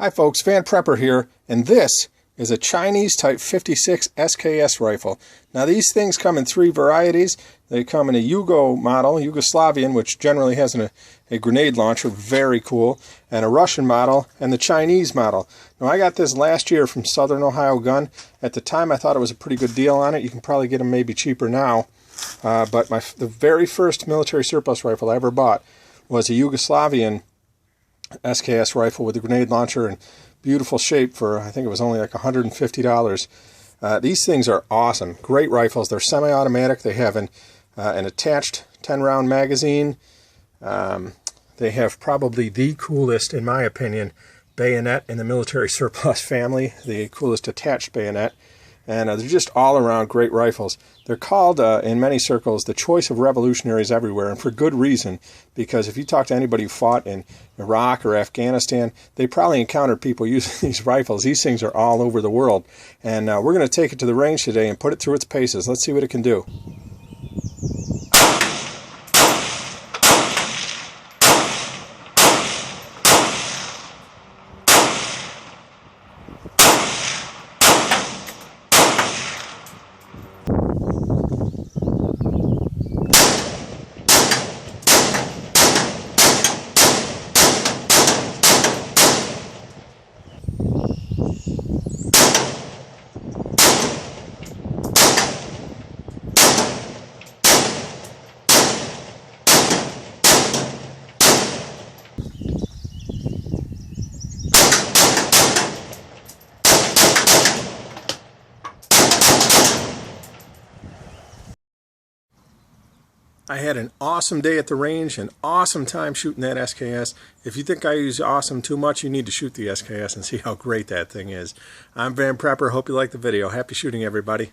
Hi folks, Van Prepper here, and this is a Chinese Type 56 SKS rifle. Now these things come in three varieties. They come in a Yugo model, Yugoslavian, which generally has a grenade launcher, very cool, and a Russian model, and the Chinese model. Now I got this last year from Southern Ohio Gun. At the time I thought it was a pretty good deal on it. You can probably get them maybe cheaper now. But the very first military surplus rifle I ever bought was a Yugoslavian SKS rifle with a grenade launcher and beautiful shape for, I think it was only like $150. These things are awesome. Great rifles. They're semi-automatic. They have an attached 10-round magazine. They have probably the coolest, in my opinion, bayonet in the military surplus family, the coolest attached bayonet. And they're just all-around great rifles. They're called, in many circles, the choice of revolutionaries everywhere, and for good reason, because if you talk to anybody who fought in Iraq or Afghanistan, they probably encountered people using these rifles. These things are all over the world. And we're going to take it to the range today and put it through its paces. Let's see what it can do. I had an awesome day at the range, an awesome time shooting that SKS. If you think I use awesome too much, you need to shoot the SKS and see how great that thing is. I'm Van Prepper. Hope you liked the video. Happy shooting, everybody.